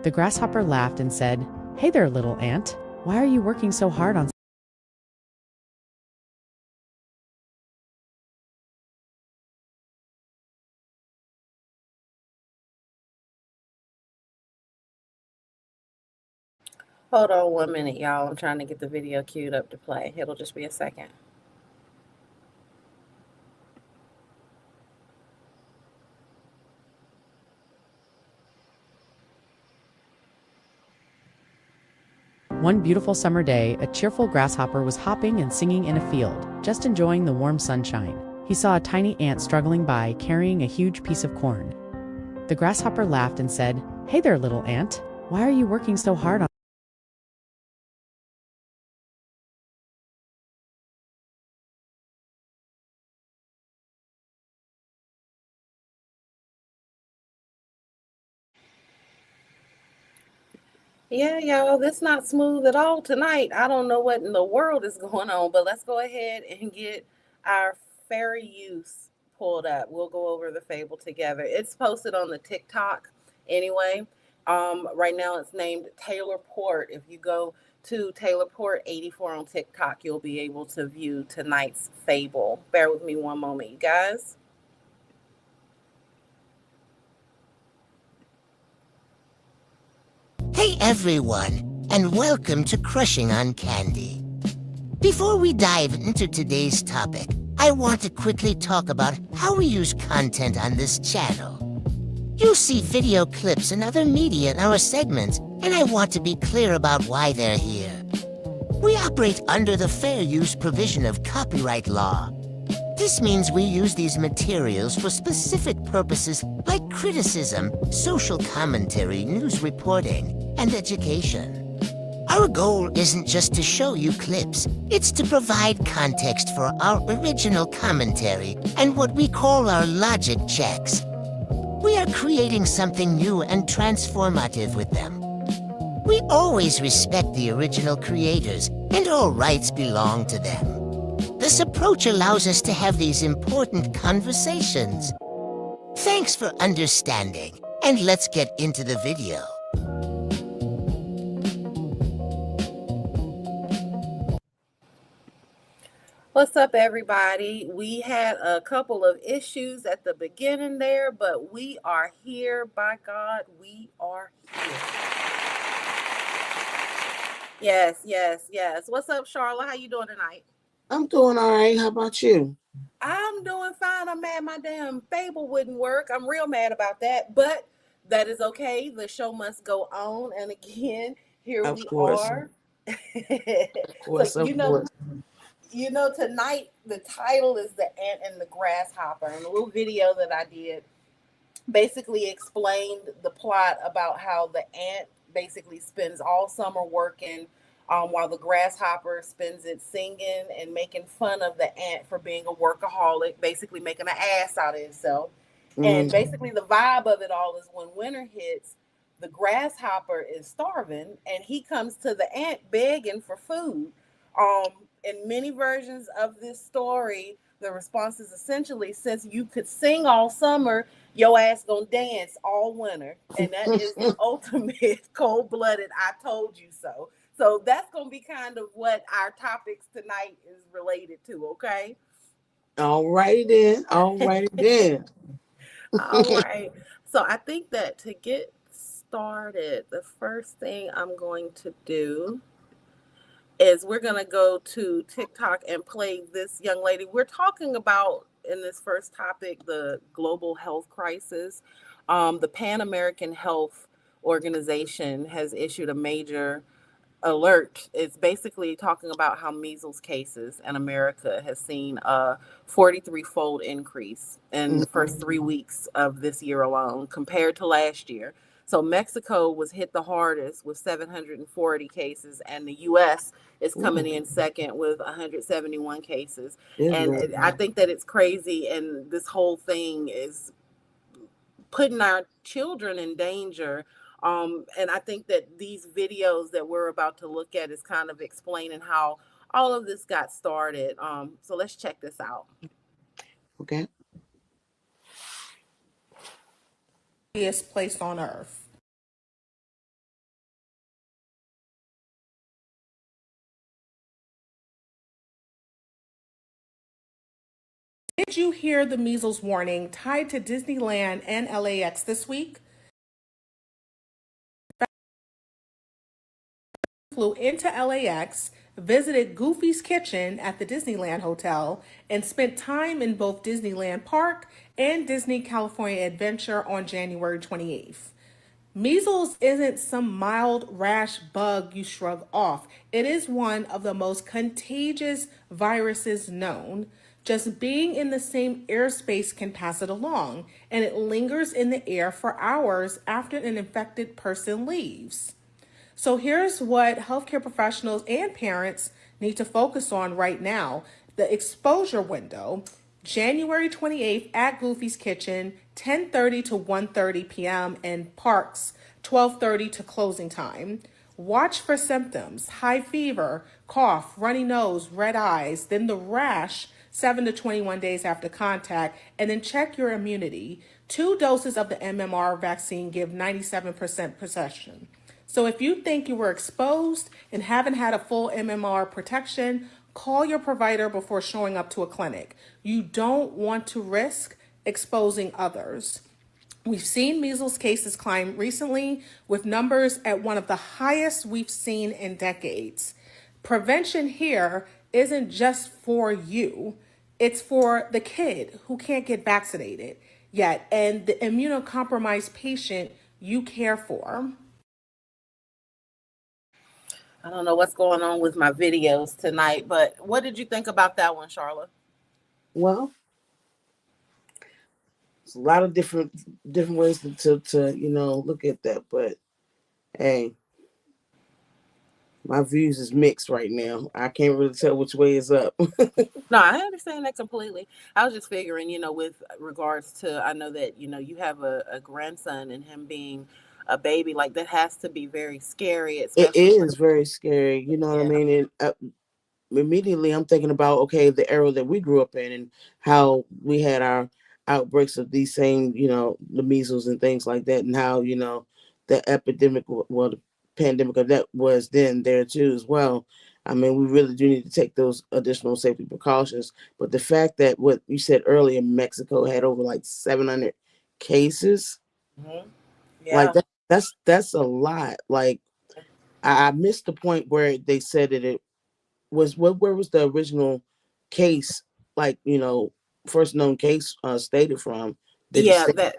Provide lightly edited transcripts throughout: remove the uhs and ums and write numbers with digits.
The grasshopper laughed and said, "Hey there, little ant. Why are you working so hard on?" Hold on 1 minute, y'all. I'm trying to get the video queued up to play. It'll just be a second. One beautiful summer day, a cheerful grasshopper was hopping and singing in a field, just enjoying the warm sunshine. He saw a tiny ant struggling by, carrying a huge piece of corn. The grasshopper laughed and said, "Hey there, little ant. Why are you working so hard on?" Yeah, y'all, this not smooth at all tonight. I don't know what in the world is going on, but let's go ahead and get our fairy use pulled up. We'll go over the fable together. It's posted on the TikTok anyway. Right now it's named Taylor Port. If you go to Taylor Port 84 on TikTok, you'll be able to view tonight's fable. Bear with me one moment, you guys. Hey everyone, and welcome to Crushing on Candy. Before we dive into today's topic, I want to quickly talk about how we use content on this channel. You'll see video clips and other media in our segments, and I want to be clear about why they're here. We operate under the fair use provision of copyright law. This means we use these materials for specific purposes like criticism, social commentary, news reporting, and education. Our goal isn't just to show you clips, it's to provide context for our original commentary and what we call our logic checks. We are creating something new and transformative with them. We always respect the original creators, and all rights belong to them. This approach allows us to have these important conversations. Thanks for understanding, and let's get into the video. What's up, everybody? We had a couple of issues at the beginning there, but we are here. By God, we are here. Yes, yes, yes. What's up, Charlotte? How you doing tonight? I'm doing all right. How about you? I'm doing fine. I'm mad my damn fable wouldn't work. I'm real mad about that, but that is okay. The show must go on. And again, here Of we course. are. Of course, So, of course. tonight the title is The Ant and the Grasshopper. And a little video that I did basically explained the plot about how the ant basically spends all summer working, while the grasshopper spends it singing and making fun of the ant for being a workaholic, basically making an ass out of himself. And basically, the vibe of it all is when winter hits, the grasshopper is starving and he comes to the ant begging for food. In many versions of this story, the response is essentially, since you could sing all summer, your ass gonna dance all winter. And that is the ultimate cold-blooded I told you so. So that's gonna be kind of what our topics tonight is related to, okay? All righty then. All righty then. All right. So I think that to get started, the first thing I'm going to do is we're going to go to TikTok and play this young lady. We're talking about, in this first topic, the global health crisis. The Pan American Health Organization has issued a major alert. It's basically talking about how measles cases in America has seen a 43-fold increase in the first 3 weeks of this year alone compared to last year. So Mexico was hit the hardest with 740 cases, and the U.S. is coming in second with 171 cases. And I think that it's crazy, and this whole thing is putting our children in danger. And I think that these videos that we're about to look at is kind of explaining how all of this got started. So let's check this out. Okay. Place on earth. Did you hear the measles warning tied to Disneyland and LAX this week? Flew into LAX, visited Goofy's Kitchen at the Disneyland Hotel, and spent time in both Disneyland Park and Disney California Adventure on January 28th. Measles isn't some mild rash bug you shrug off. It is one of the most contagious viruses known. Just being in the same airspace can pass it along, and it lingers in the air for hours after an infected person leaves. So here's what healthcare professionals and parents need to focus on right now. The exposure window, January 28th at Goofy's Kitchen, 10:30 to 1:30 p.m. and Parks, 12:30 to closing time. Watch for symptoms: high fever, cough, runny nose, red eyes, then the rash 7 to 21 days after contact, and then check your immunity. 2 doses of the MMR vaccine give 97% protection. So if you think you were exposed and haven't had a full MMR protection, call your provider before showing up to a clinic. You don't want to risk exposing others. We've seen measles cases climb recently with numbers at one of the highest we've seen in decades. Prevention here isn't just for you, it's for the kid who can't get vaccinated yet and the immunocompromised patient you care for. I don't know what's going on with my videos tonight, but what did you think about that one, Charlotte? Well, it's a lot of different ways to look at that, but hey, my views is mixed right now. I can't really tell which way is up. No, I understand that completely. I was just figuring, with regards to, I know that, you have a grandson and him being a baby, like that has to be very scary, It especially for, is very scary, you know what I yeah. mean? And immediately I'm thinking about, okay, the era that we grew up in and how we had our outbreaks of these same, the measles and things like that, and how, the epidemic, well, the pandemic of that was then there too as well. I mean, we really do need to take those additional safety precautions. But the fact that what you said earlier, Mexico had over like 700 cases, Hmm. like Yeah. that's a lot. Like I missed the point where they said that it was where was the original case, like, first known case stated from? Did it Yeah, say?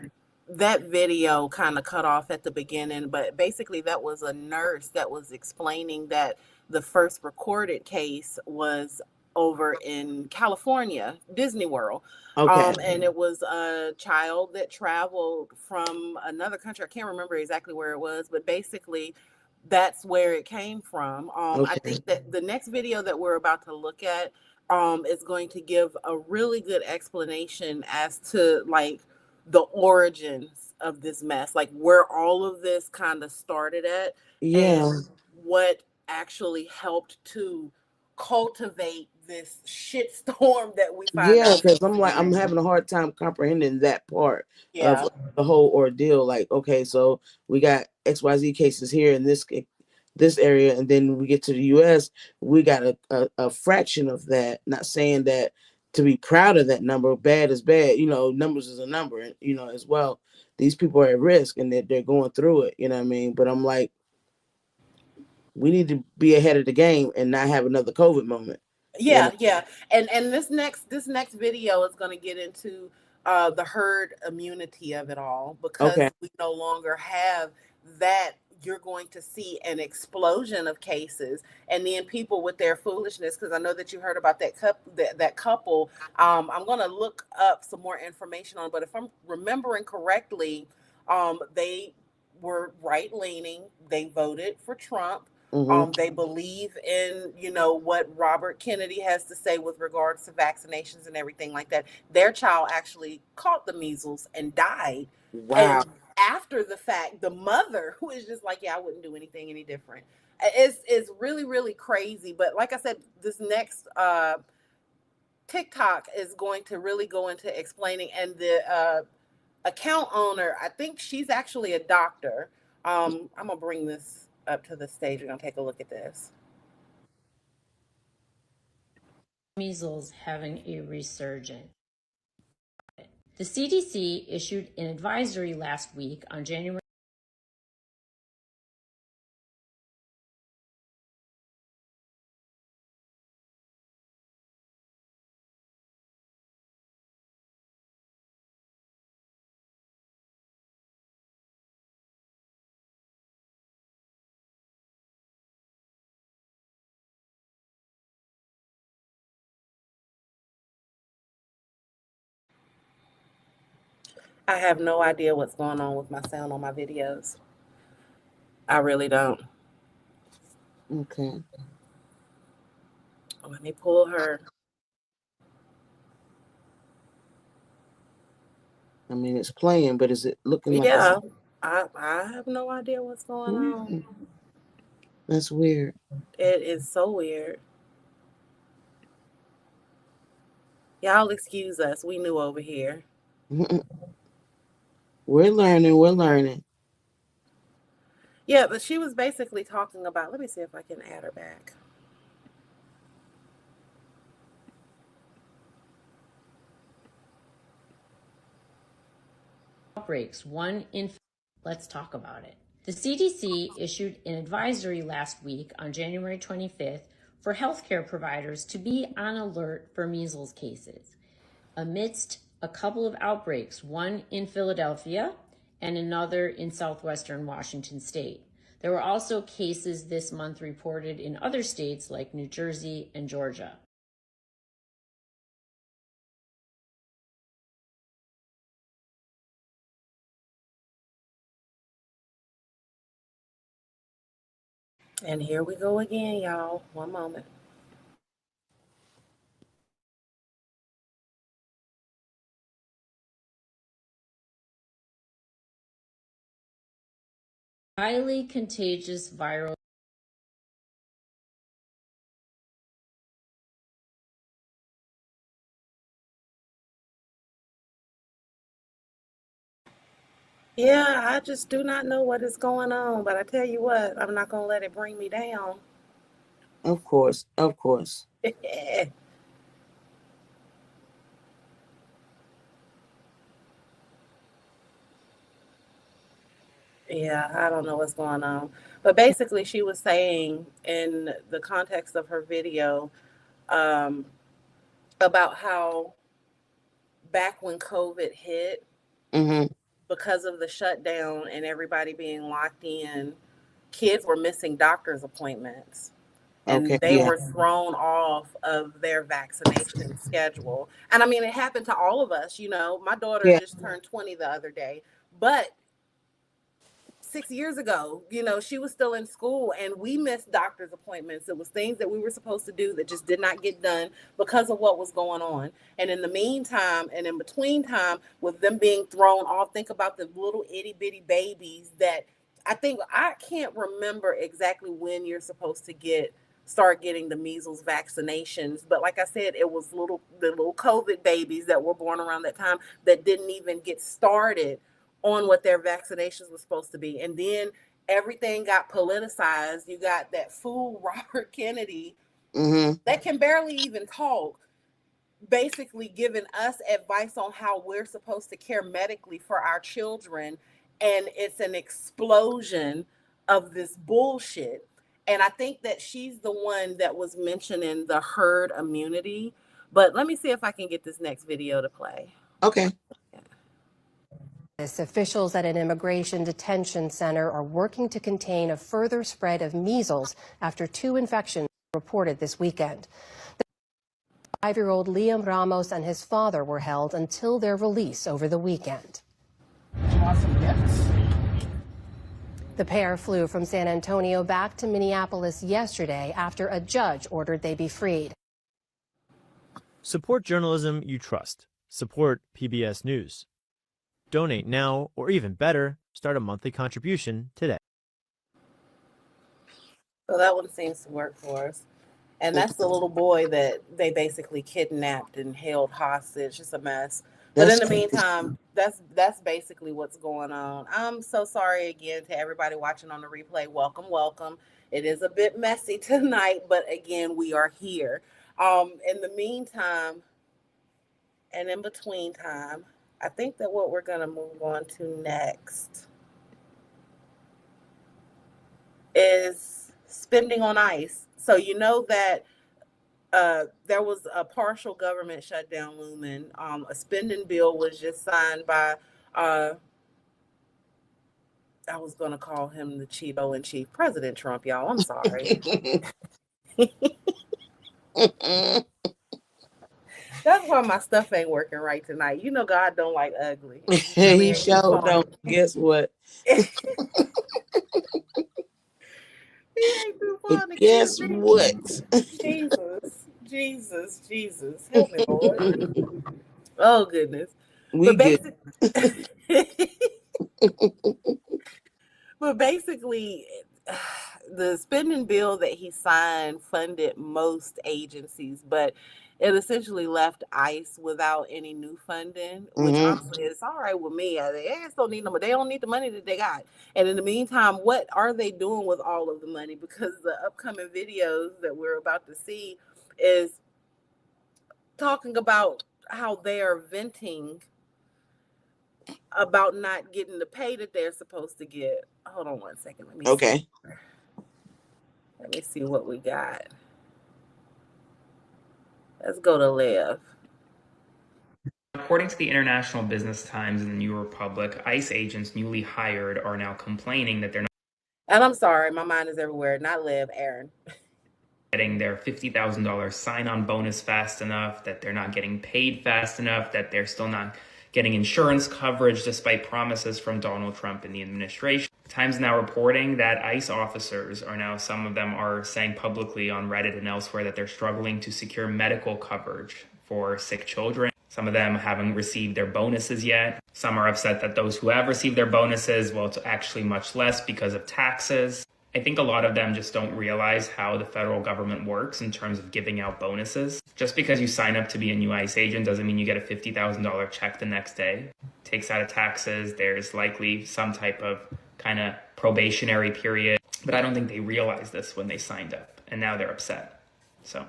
that video kind of cut off at the beginning, but basically that was a nurse that was explaining that the first recorded case was over in California, Disney World. Okay. And it was a child that traveled from another country. I can't remember exactly where it was, but basically that's where it came from. I Okay. think that the next video that we're about to look at is going to give a really good explanation as to like the origins of this mess, like where all of this kind of started at, and Yeah. what actually helped to cultivate this shit storm that we find Yeah, because ourselves I'm in. having a hard time comprehending that part of Yeah. the whole ordeal. Like, okay, so we got XYZ cases here in this area, and then we get to the US, we got a fraction of that. Not saying that to be proud of that number, bad is bad, numbers is a number, and as well. These people are at risk and they're going through it, you know what I mean? But I'm like, we need to be ahead of the game and not have another COVID moment, you know. Yeah. And this next video is going to get into the herd immunity of it all, Okay. because we no longer have that. You're going to see an explosion of cases, and then people with their foolishness, because I know that you heard about that couple. I'm going to look up some more information on, but if I'm remembering correctly, they were right leaning. They voted for Trump. Hmm. They believe in, what Robert Kennedy has to say with regards to vaccinations and everything like that. Their child actually caught the measles and died. Wow. And after the fact, the mother, who is just like, yeah, I wouldn't do anything any different. It's really, really crazy. But like I said, this next TikTok is going to really go into explaining, and the account owner, I think she's actually a doctor. I'm gonna bring this up to the stage. We're gonna take a look at this. Measles having a resurgence. The CDC issued an advisory last week on January. I have no idea what's going on with my sound on my videos. I really don't. Okay. Let me pull her. I mean, it's playing, but is it looking like Yeah, I have no idea what's going on. That's weird. It is so weird. Y'all excuse us. We new over here. We're learning. We're learning. Yeah, but she was basically talking about, let me see if I can add her back. Outbreaks, one in. Let's talk about it. The CDC issued an advisory last week on January 25th for healthcare providers to be on alert for measles cases amidst a couple of outbreaks, one in Philadelphia and another in southwestern Washington state. There were also cases this month reported in other states like New Jersey and Georgia. And here we go again, y'all. One moment. Highly contagious viral. Yeah, I just do not know what is going on, but I tell you what, I'm not going to let it bring me down. Of course. Of course. Yeah, I don't know what's going on. But basically, she was saying in the context of her video um, about how back when COVID hit, Mm-hmm. because of the shutdown and everybody being locked in, kids were missing doctor's appointments and Okay. they Yeah. were thrown off of their vaccination schedule. And I mean, it happened to all of us. You know, my daughter Yeah. just turned 20 the other day, but 6 years ago, you know, she was still in school and we missed doctor's appointments. It was things that we were supposed to do that just did not get done because of what was going on. And in the meantime, and in between time, with them being thrown off, think about the little itty bitty babies that I can't remember exactly when you're supposed to start getting the measles vaccinations. But like I said, it was the little COVID babies that were born around that time that didn't even get started on what their vaccinations were supposed to be. And then everything got politicized. You got that fool, Robert Kennedy, Mm-hmm. that can barely even talk, basically giving us advice on how we're supposed to care medically for our children. And it's an explosion of this bullshit. And I think that she's the one that was mentioning the herd immunity. But let me see if I can get this next video to play. Okay. Officials at an immigration detention center are working to contain a further spread of measles after 2 infections reported this weekend. The 5-year-old Liam Ramos and his father were held until their release over the weekend. The pair flew from San Antonio back to Minneapolis yesterday after a judge ordered they be freed. Support journalism you trust. Support PBS News. Donate now, or even better, start a monthly contribution today. So that one seems to work for us. And that's the little boy that they basically kidnapped and held hostage. It's a mess. But in the meantime, that's basically what's going on. I'm so sorry again to everybody watching on the replay. Welcome, welcome. It is a bit messy tonight, but again, we are here. In the meantime, and in between time, I think that what we're going to move on to next is spending on ICE. So you know that there was a partial government shutdown looming. A spending bill was just signed by, I was going to call him the Cheeto in chief, President Trump, y'all. I'm sorry. That's why my stuff ain't working right tonight. You know, God don't like ugly. He sure don't. Guess what? He ain't too fun to Guess kiss me. what? Jesus. Help me, Lord. Oh, goodness. We good. But basically, the spending bill that he signed funded most agencies, but it essentially left ICE without any new funding, which honestly is all right with me. They just don't need they don't need the money that they got. And in the meantime, what are they doing with all of the money? Because the upcoming videos that we're about to see is talking about how they are venting about not getting the pay that they're supposed to get. Hold on one second. Let me see. Let me see what we got. Let's go to Liv. According to the International Business Times and the New Republic, ICE agents newly hired are now complaining that they're not. And I'm sorry, my mind is everywhere. Not Liv, Aaron. Getting their $50,000 sign-on bonus fast enough, that they're not getting paid fast enough, that they're still not getting insurance coverage despite promises from Donald Trump and the administration. Times now reporting that ICE officers are now, some of them are saying publicly on Reddit and elsewhere that they're struggling to secure medical coverage for sick children. Some of them haven't received their bonuses yet. Some are upset that those who have received their bonuses, well, it's actually much less because of taxes. I think a lot of them just don't realize how the federal government works in terms of giving out bonuses. Just because you sign up to be a new ICE agent doesn't mean you get a $50,000 check the next day. It takes out of taxes. There's likely some type of kind of probationary period. But I don't think they realized this when they signed up. And now they're upset. So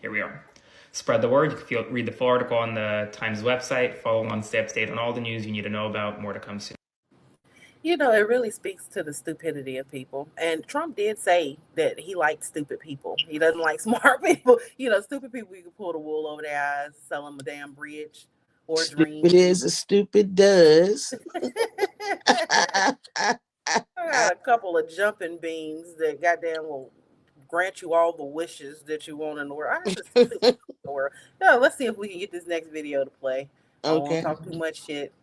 here we are. Spread the word. You can read the full article on the Times website. Follow along, stay up to date on all the news you need to know about. More to come soon. You know, it really speaks to the stupidity of people. And Trump did say that he liked stupid people. He doesn't like smart people. You know, stupid people, you can pull the wool over their eyes, sell them a damn bridge or a dream. Stupid is as stupid does. I got a couple of jumping beans that goddamn will grant you all the wishes that you want in the world. Yeah, let's see if we can get this next video to play. I don't want to talk too much shit.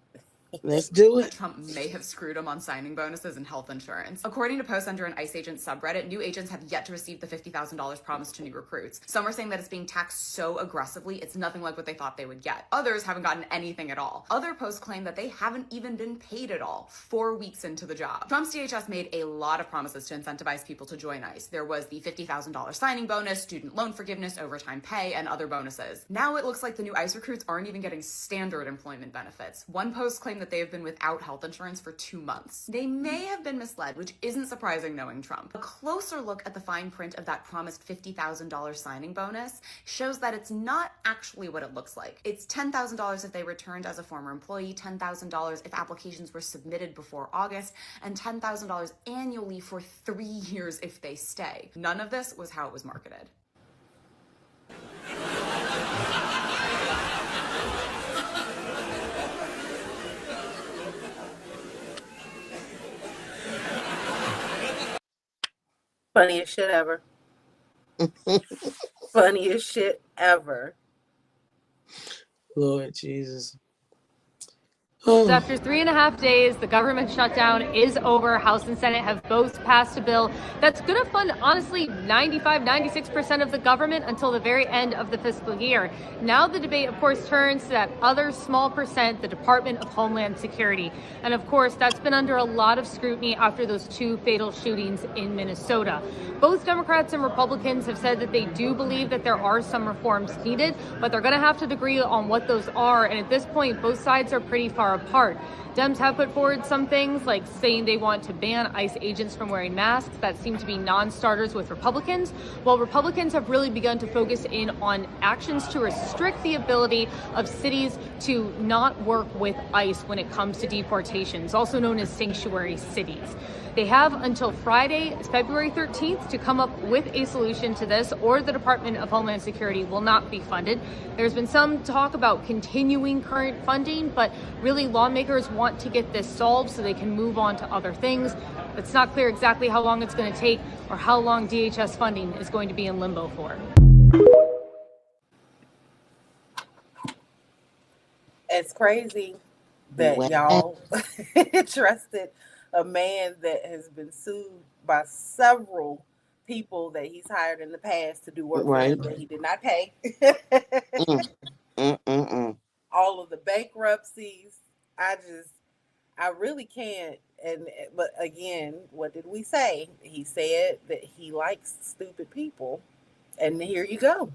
Let's do it. Trump may have screwed him on signing bonuses and health insurance. According to posts under an ICE agent subreddit, new agents have yet to receive the $50,000 promised to new recruits. Some are saying that it's being taxed so aggressively, it's nothing like what they thought they would get. Others haven't gotten anything at all. Other posts claim that they haven't even been paid at all 4 weeks into the job. Trump's DHS made a lot of promises to incentivize people to join ICE. There was the $50,000 signing bonus, student loan forgiveness, overtime pay, and other bonuses. Now it looks like the new ICE recruits aren't even getting standard employment benefits. One post claimed that they have been without health insurance for 2 months. They may have been misled, which isn't surprising knowing Trump. A closer look at the fine print of that promised $50,000 signing bonus shows that it's not actually what it looks like. It's $10,000 if they returned as a former employee, $10,000 if applications were submitted before August, and $10,000 annually for 3 years if they stay. None of this was how it was marketed. Funniest shit ever. Funniest shit ever. Lord Jesus. So after 3.5 days, the government shutdown is over. House and Senate have both passed a bill that's going to fund, honestly, 96% of the government until the very end of the fiscal year. Now the debate, of course, turns to that other small percent, the Department of Homeland Security. And of course, that's been under a lot of scrutiny after those 2 fatal shootings in Minnesota. Both Democrats and Republicans have said that they do believe that there are some reforms needed, but they're going to have to agree on what those are. And at this point, both sides are pretty far apart. Dems have put forward some things like saying they want to ban ICE agents from wearing masks. That seem to be non-starters with Republicans, while Republicans have really begun to focus in on actions to restrict the ability of cities to not work with ICE when it comes to deportations, also known as sanctuary cities. They have until Friday, February 13th, to come up with a solution to this, or the Department of Homeland Security will not be funded. There's been some talk about continuing current funding, but really lawmakers want to get this solved so they can move on to other things. It's not clear exactly how long it's going to take or how long DHS funding is going to be in limbo for. It's crazy that y'all trusted a man that has been sued by several people that he's hired in the past to do work for him that he did not pay. All of the bankruptcies. I really can't. But again, what did we say? He said that he likes stupid people, and here you go.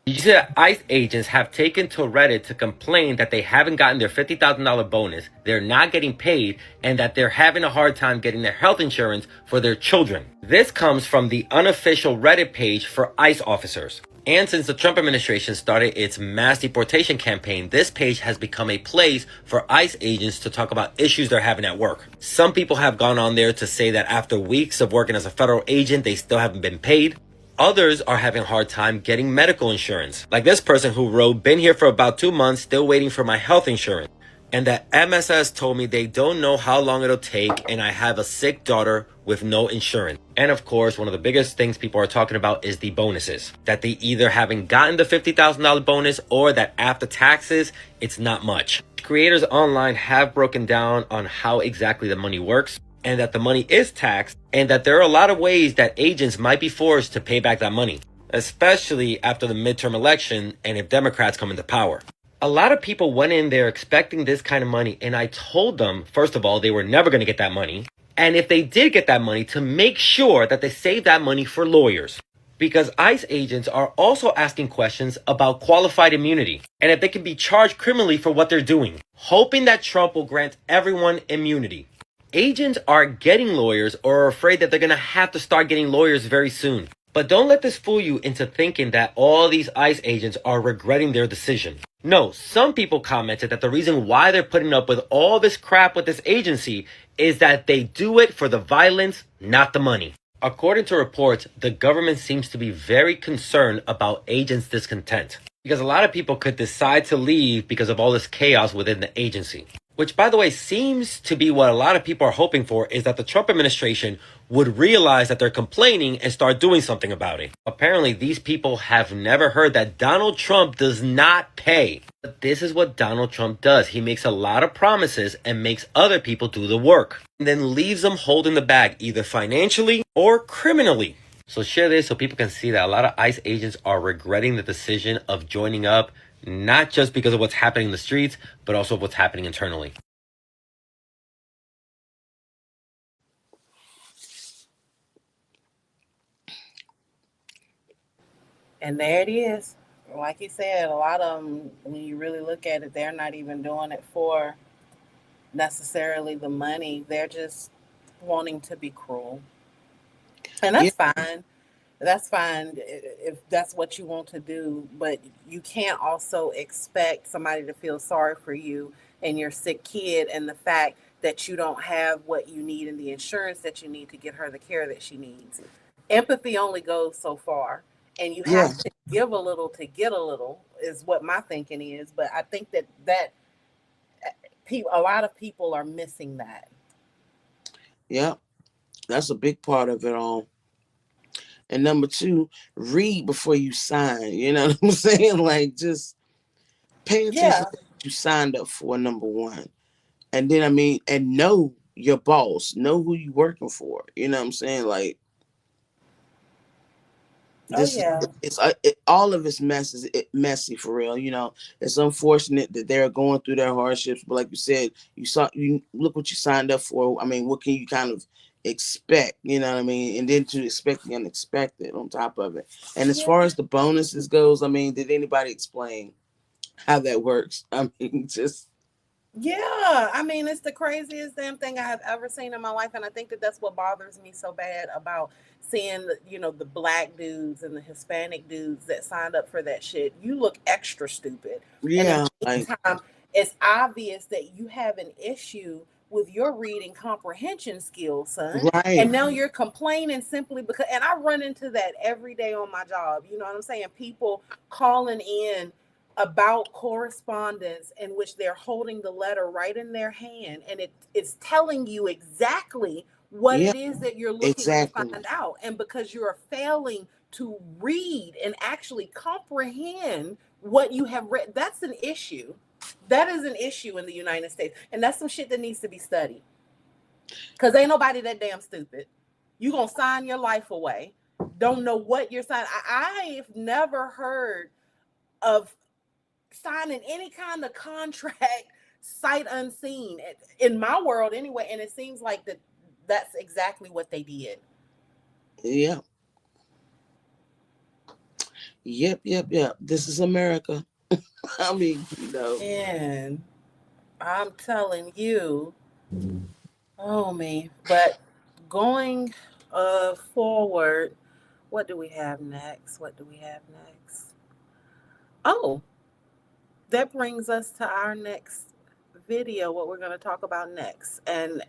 You see that ICE agents have taken to Reddit to complain that they haven't gotten their $50,000 bonus, they're not getting paid, and that they're having a hard time getting their health insurance for their children. This comes from the unofficial Reddit page for ICE officers. And since the Trump administration started its mass deportation campaign, this page has become a place for ICE agents to talk about issues they're having at work. Some people have gone on there to say that after weeks of working as a federal agent, they still haven't been paid. Others are having a hard time getting medical insurance. Like this person who wrote, been here for about 2 months, still waiting for my health insurance. And that MSS told me they don't know how long it'll take and I have a sick daughter with no insurance. And of course, one of the biggest things people are talking about is the bonuses. That they either haven't gotten the $50,000 bonus or that after taxes, it's not much. Creators online have broken down on how exactly the money works, and that the money is taxed, and that there are a lot of ways that agents might be forced to pay back that money, especially after the midterm election and if Democrats come into power. A lot of people went in there expecting this kind of money, and I told them, first of all, they were never going to get that money, and if they did get that money, to make sure that they save that money for lawyers. Because ICE agents are also asking questions about qualified immunity, and if they can be charged criminally for what they're doing, hoping that Trump will grant everyone immunity. Agents are getting lawyers or are afraid that they're going to have to start getting lawyers very soon. But don't let this fool you into thinking that all these ICE agents are regretting their decision. No, some people commented that the reason why they're putting up with all this crap with this agency is that they do it for the violence, not the money. According to reports, the government seems to be very concerned about agents' discontent, because a lot of people could decide to leave because of all this chaos within the agency. Which, by the way, seems to be what a lot of people are hoping for, is that the Trump administration would realize that they're complaining and start doing something about it. Apparently, these people have never heard that Donald Trump does not pay. But this is what Donald Trump does. He makes a lot of promises and makes other people do the work, and then leaves them holding the bag, either financially or criminally. So share this so people can see that a lot of ICE agents are regretting the decision of joining up, not just because of what's happening in the streets, but also what's happening internally. And there it is. Like you said, a lot of them, when you really look at it, they're not even doing it for necessarily the money. They're just wanting to be cruel. And that's fine. That's fine if that's what you want to do, but you can't also expect somebody to feel sorry for you and your sick kid and the fact that you don't have what you need and the insurance that you need to get her the care that she needs. Empathy only goes so far, and you have to give a little to get a little is what my thinking is. But I think that a lot of people are missing that. Yeah, that's a big part of it all. And number two, read before you sign. You know what I'm saying? Like, just pay attention to what you signed up for, number one. And then, and know your boss. Know who you're working for. You know what I'm saying? Like, all of it's messy for real. You know, it's unfortunate that they're going through their hardships. But like you said, you look what you signed up for. I mean, what can you kind of expect, you know what I mean? And then to expect the unexpected on top of it. And as Yeah. far as the bonuses goes, I mean, did anybody explain how that works? I mean, just Yeah, I mean, it's the craziest damn thing I have ever seen in my life, and I think that that's what bothers me so bad about seeing, the black dudes and the Hispanic dudes that signed up for that shit. You look extra stupid, and in yeah, the like meantime, it's obvious that you have an issue with your reading comprehension skills, son. right. And now you're complaining simply because, and I run into that every day on my job. You know what I'm saying? People calling in about correspondence in which they're holding the letter right in their hand, and it's telling you exactly what Yeah, it is that you're looking to exactly. find out. And because you're failing to read and actually comprehend what you have read, that's an issue. That is an issue in the United States, and that's some shit that needs to be studied, because ain't nobody that damn stupid. You gonna sign your life away, don't know what you're signing. I've never heard of signing any kind of contract sight unseen in my world anyway, and it seems like that's exactly what they did. Yeah. Yep. This is America. I mean, And I'm telling you, oh me. But going forward, what do we have next? Oh, that brings us to our next video, what we're going to talk about next, and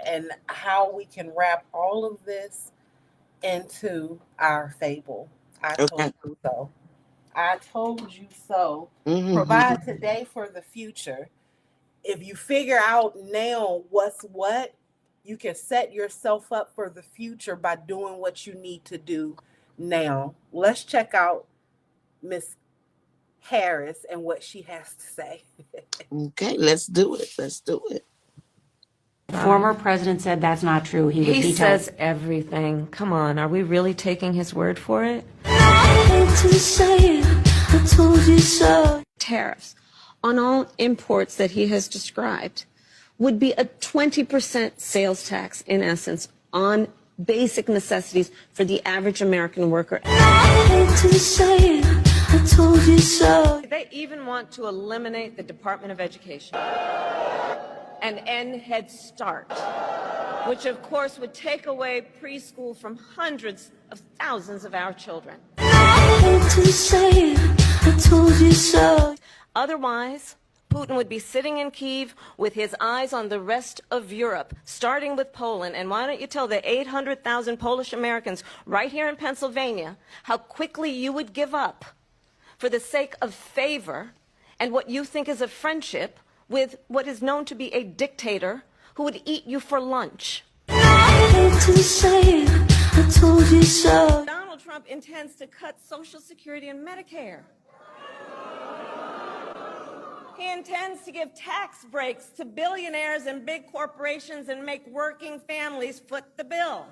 how we can wrap all of this into our fable. I told okay. you so. I told you so. Mm-hmm. Provide today for the future. If you figure out now what's what, you can set yourself up for the future by doing what you need to do now. Let's check out Miss Harris and what she has to say. Okay, let's do it. Let's do it. Former president said that's not true. He would He veto. says everything. Come on, are we really taking his word for it? Tariffs on all imports that he has described would be a 20% sales tax, in essence, on basic necessities for the average American worker. They even want to eliminate the Department of Education and end Head Start, which of course would take away preschool from hundreds of thousands of our children. Otherwise, Putin would be sitting in Kyiv with his eyes on the rest of Europe, starting with Poland. And why don't you tell the 800,000 Polish Americans right here in Pennsylvania how quickly you would give up for the sake of favor and what you think is a friendship with what is known to be a dictator who would eat you for lunch. Donald Trump intends to cut Social Security and Medicare. He intends to give tax breaks to billionaires and big corporations and make working families foot the bill.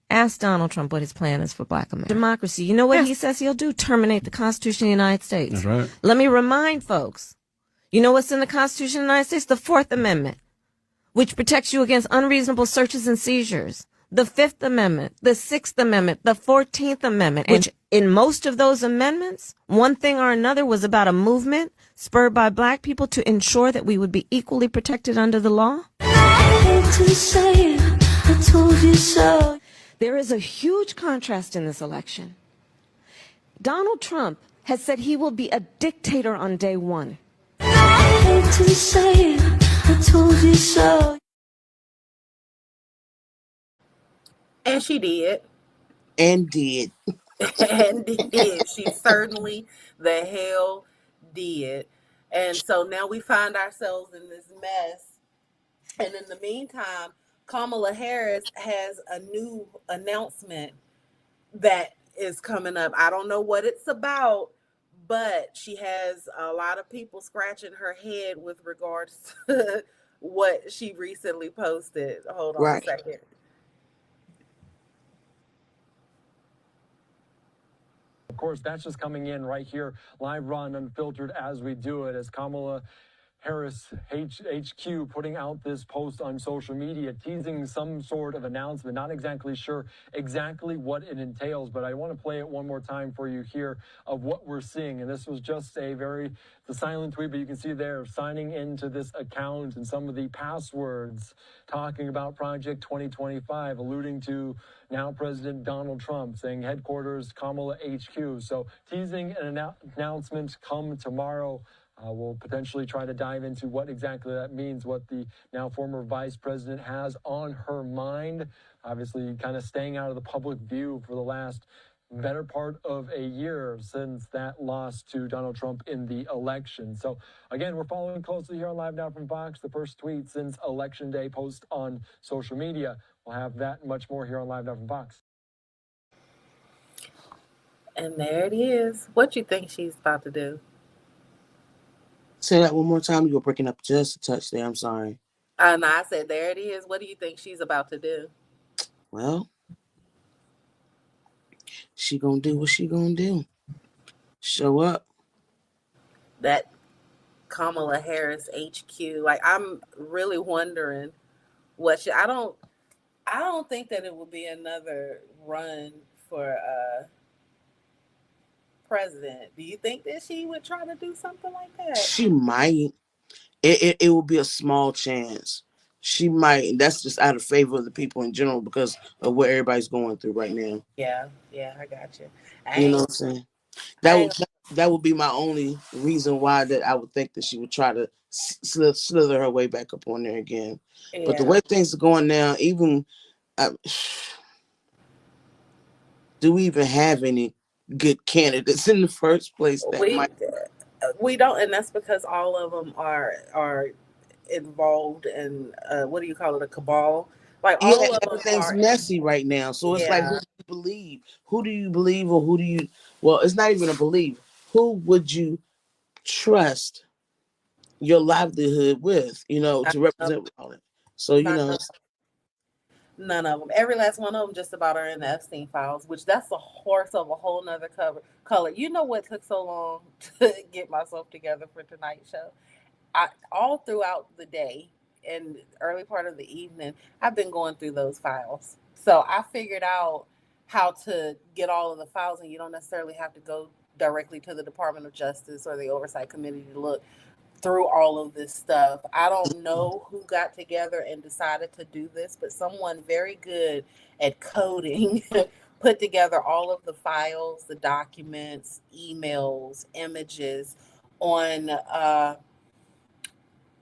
Ask Donald Trump what his plan is for black America. Democracy. You know what he says he'll do? Terminate the Constitution of the United States. That's right. Let me remind folks, you know what's in the Constitution of the United States? The Fourth Amendment, which protects you against unreasonable searches and seizures. The Fifth Amendment, the Sixth Amendment, the 14th Amendment, which in most of those amendments, one thing or another was about a movement spurred by black people to ensure that we would be equally protected under the law. I told you so. There is a huge contrast in this election. Donald Trump has said he will be a dictator on day one. I told you so. And she did. And did. And did. She certainly the hell did. And so now we find ourselves in this mess. And in the meantime, Kamala Harris has a new announcement that is coming up. I don't know what it's about, but she has a lot of people scratching her head with regards to what she recently posted. Hold on Right. a second. Of course, that's just coming in right here, live, raw, and unfiltered as we do it, as Kamala Harris HQ putting out this post on social media, teasing some sort of announcement. Not exactly sure exactly what it entails, but I want to play it one more time for you here of what we're seeing. And this was just the silent tweet, but you can see there signing into this account and some of the passwords talking about Project 2025, alluding to now President Donald Trump, saying headquarters Kamala HQ. So teasing an announcement come tomorrow. We'll potentially try to dive into what exactly that means, what the now former vice president has on her mind. Obviously, kind of staying out of the public view for the last better part of a year since that loss to Donald Trump in the election. So again, we're following closely here on Live Now from Fox. The first tweet since Election Day post on social media. We'll have that and much more here on Live Now from Fox. And there it is. What you think she's about to do? Say that one more time. You were breaking up just a touch there. I'm sorry. No, I said, there it is. What do you think she's about to do? Well, she gonna do what she gonna do. Show up. That Kamala Harris HQ. Like, I'm really wondering what I don't think that it will be another run for president. Do you think that she would try to do something like that? She might. It will be a small chance. She might. That's just out of favor of the people in general because of what everybody's going through right now. Yeah, I got you. You know what I'm saying? That would be my only reason why that I would think that she would try to slither her way back up on there again. Yeah. But the way things are going now, even do we even have any good candidates in the first place? We don't, and that's because all of them are involved in what do you call it, a cabal? Like all of everything's messy right now. So it's like, who do you believe? Who do you believe, or who do you? Well, it's not even a believe. Who would you trust your livelihood with? You know, to represent all it. So none of them. Every last one of them just about are in the Epstein files, which that's a horse of a whole nother color. You know what took so long to get myself together for tonight's show? All throughout the day and early part of the evening, I've been going through those files. So I figured out how to get all of the files, and you don't necessarily have to go directly to the Department of Justice or the Oversight Committee to look through all of this stuff. I don't know who got together and decided to do this, but someone very good at coding put together all of the files, the documents, emails, images on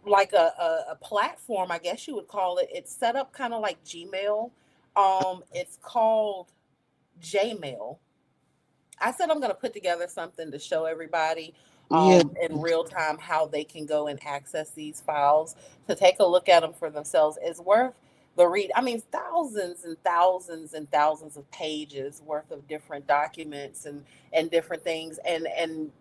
like a platform, I guess you would call it. It's set up kind of like Gmail. It's called Jmail. I said I'm going to put together something to show everybody in real time how they can go and access these files, to take a look at them for themselves. It's worth the read. I mean, thousands and thousands and thousands of pages worth of different documents and different things. And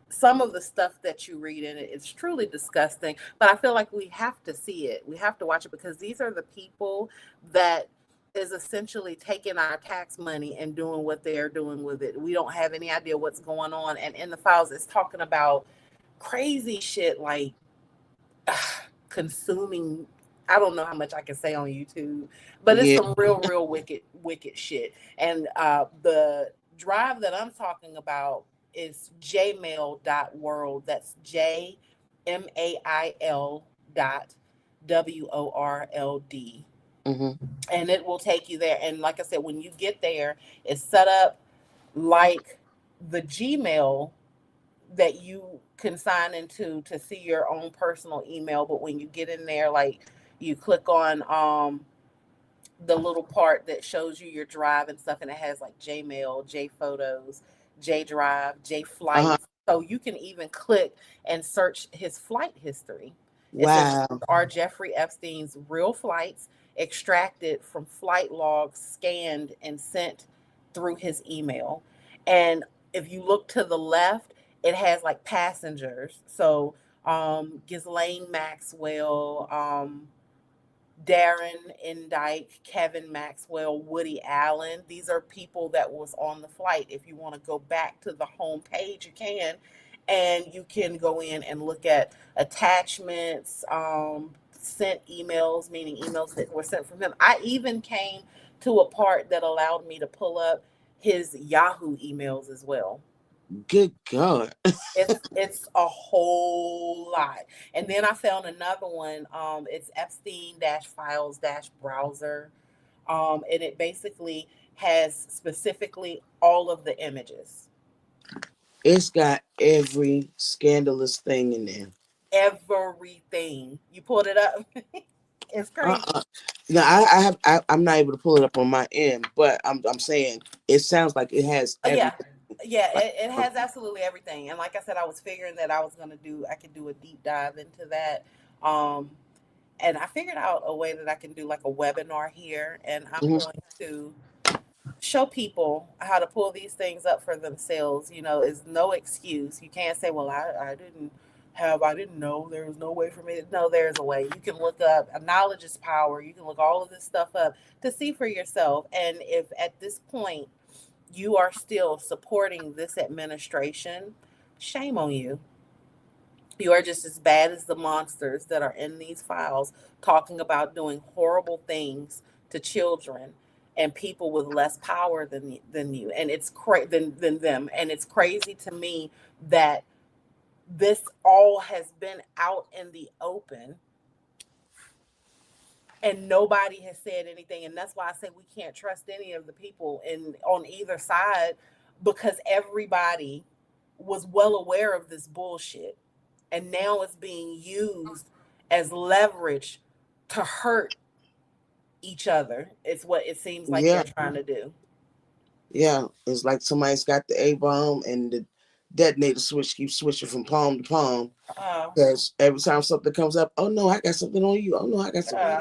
some of the stuff that you read in it is truly disgusting, but I feel like we have to see it. We have to watch it because these are the people that is essentially taking our tax money and doing what they're doing with it. We don't have any idea what's going on. And in the files, it's talking about crazy shit like consuming. I don't know how much I can say on YouTube, but it's some real wicked shit. And the drive that I'm talking about is jmail.world. That's JMAIL.WORLD. And it will take you there. And like I said, when you get there, it's set up like the Gmail that you can sign into to see your own personal email. But when you get in there, like you click on the little part that shows you your drive and stuff, and it has like Jmail, J Photos, J Drive, J Flights. So you can even click and search his flight history. Wow. It says, are Jeffrey Epstein's real flights extracted from flight logs, scanned and sent through his email. And if you look to the left, it has like passengers. So Ghislaine Maxwell, Darren Endike, Kevin Maxwell, Woody Allen. These are people that was on the flight. If you want to go back to the home page, you can. and you can go in and look at attachments, sent emails, meaning emails that were sent from him. I even came to a part that allowed me to pull up his Yahoo emails as well. Good God. It's a whole lot. And then I found another one. It's Epstein files browser. And it basically has specifically all of the images. It's got every scandalous thing in there. Everything. You pulled it up. It's crazy. No, I'm not able to pull it up on my end, but I'm saying it sounds like it has Yeah. everything. Yeah, Like, it has absolutely everything. And like I said, I was figuring that I could do a deep dive into that. Um, and I figured out a way that I can do like a webinar here, and I'm mhm. going to show people how to pull these things up for themselves. Is no excuse. You can't say, well, I didn't know, there was no way for me. No, there's a way. You can look up, knowledge is power. You can look all of this stuff up to see for yourself. And if at this point you are still supporting this administration, shame on you. You are just as bad as the monsters that are in these files talking about doing horrible things to children and people with less power than you, and it's than them. And it's crazy to me that this all has been out in the open and nobody has said anything. And that's why I say we can't trust any of the people on either side, because everybody was well aware of this bullshit, and now it's being used as leverage to hurt each other. It's what it seems like Yeah, they're trying to do. yeah. It's like somebody's got the A bomb and the detonator switch keeps switching from palm to palm. uh, Because every time something comes up, oh no, I got something on you. Oh no, I got something on you. uh,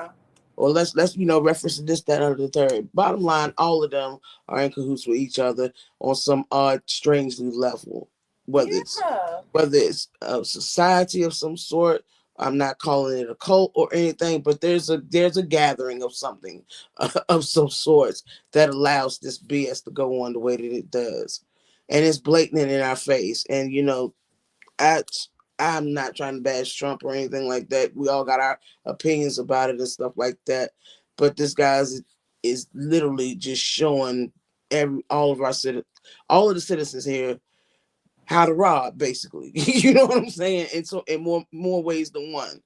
Or let's reference this, that, or the third. Bottom line, all of them are in cahoots with each other on some odd, strangely level. Whether it's yeah, whether it's a society of some sort, I'm not calling it a cult or anything, but there's a gathering of something of some sorts that allows this BS to go on the way that it does, and it's blatant in our face. And I I'm not trying to bash Trump or anything like that. We all got our opinions about it and stuff like that. But this is literally just showing all of the citizens here how to rob, basically. You know what I'm saying? And so in more ways than one.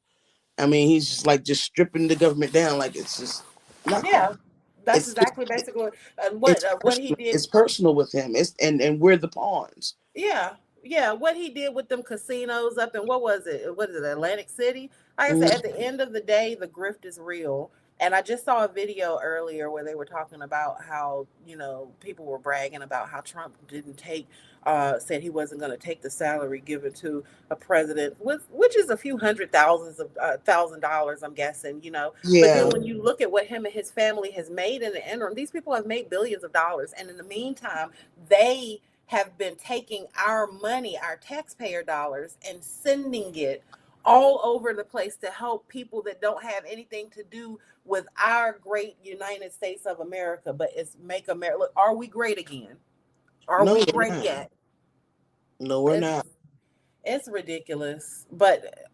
I mean, he's just like just stripping the government down like it's just nothing. yeah. That's It's exactly basically it's what he personal. did. It's personal with him. And we're the pawns. Yeah, yeah. What he did with them casinos up in, what was it? What is it, Atlantic City? Like I said, Mhm. at the end of the day, the grift is real. And I just saw a video earlier where they were talking about how, people were bragging about how Trump didn't said he wasn't going to take the salary given to a president, which is a few $100,000, I'm guessing. But then Yeah. when you look at what him and his family has made in the interim, these people have made billions of dollars. And in the meantime, they have been taking our money, our taxpayer dollars, and sending it all over the place to help people that don't have anything to do with our great United States of America. But it's make America. Look, are we great again? Are No, we we're great not. yet? No, we're It's not. it's ridiculous. But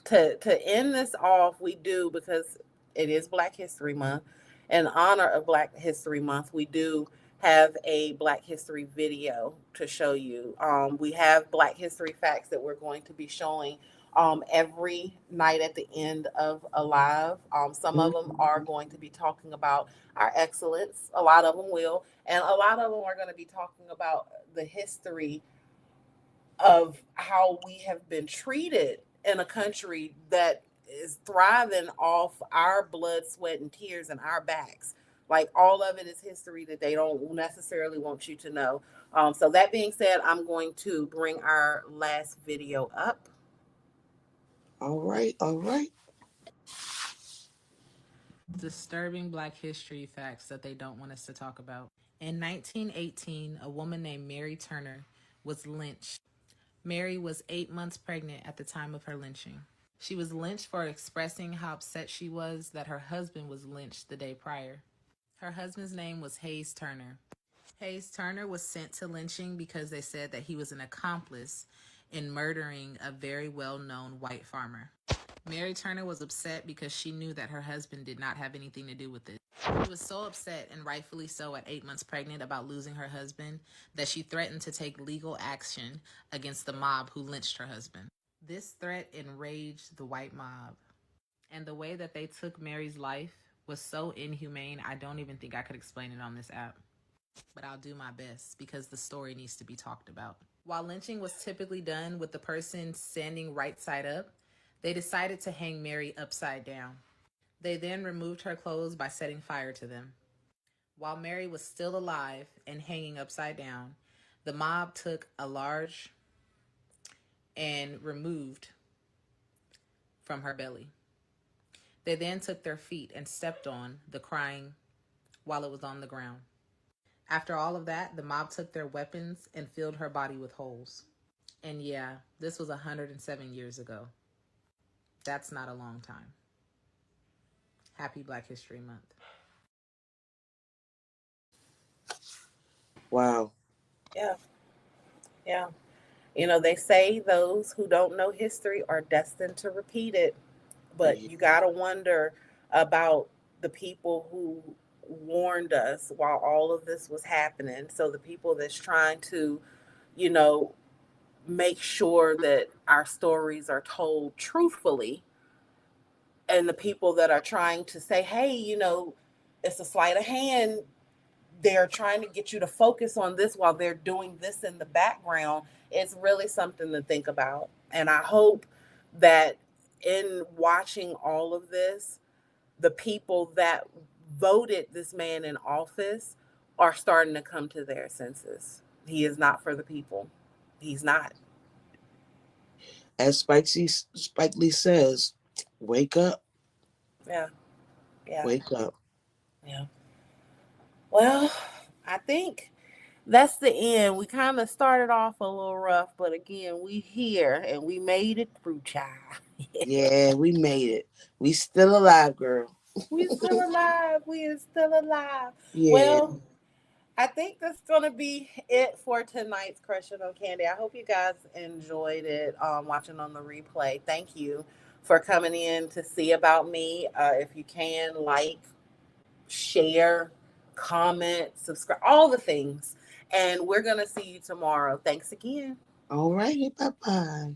to end this off, we do, because it is Black History Month. In honor of Black History Month, we do have a Black History video to show you. We have Black History facts that we're going to be showing every night at the end of a live. Some of them are going to be talking about our excellence. A lot of them will. And a lot of them are going to be talking about the history of how we have been treated in a country that is thriving off our blood, sweat, and tears and our backs. Like, all of it is history that they don't necessarily want you to know. So that being said, I'm going to bring our last video up. All right, all right. Disturbing Black history facts that they don't want us to talk about. In 1918, a woman named Mary Turner was lynched. Mary was 8 months pregnant at the time of her lynching. She was lynched for expressing how upset she was that her husband was lynched the day prior. Her husband's name was Hayes Turner. Hayes Turner was sent to lynching because they said that he was an accomplice in murdering a very well-known white farmer. Mary Turner was upset because she knew that her husband did not have anything to do with it. She was so upset, and rightfully so, at 8 months pregnant about losing her husband that she threatened to take legal action against the mob who lynched her husband. This threat enraged the white mob, and the way that they took Mary's life was so inhumane, I don't even think I could explain it on this app. But I'll do my best because the story needs to be talked about. While lynching was typically done with the person standing right side up, they decided to hang Mary upside down. They then removed her clothes by setting fire to them. While Mary was still alive and hanging upside down, the mob took a large and removed from her belly. They then took their feet and stepped on the crying while it was on the ground. After all of that, the mob took their weapons and filled her body with holes. And yeah, this was 107 years ago. That's not a long time. Happy Black History Month. Wow. Yeah. Yeah. You know, they say those who don't know history are destined to repeat it. But you got to wonder about the people who warned us while all of this was happening. So the people that's trying to, you know, make sure that our stories are told truthfully, and the people that are trying to say, hey, you know, it's a sleight of hand. They're trying to get you to focus on this while they're doing this in the background. It's really something to think about. And I hope that in watching all of this, the people that voted this man in office are starting to come to their senses. He is not for the people. He's not. As Spike Lee says, wake up. Yeah. Yeah. Wake up. Yeah. Well, I think that's the end. We kind of started off a little rough, but again, we here and we made it through, child. Yeah, we made it. We still alive, girl. We still alive. We are still alive. Yeah. Well, I think that's gonna be it for tonight's Crushing on Candy. I hope you guys enjoyed it. Watching on the replay. Thank you for coming in to see about me. If you can, like, share, comment, subscribe, all the things. And we're gonna see you tomorrow. Thanks again. All righty. Bye bye.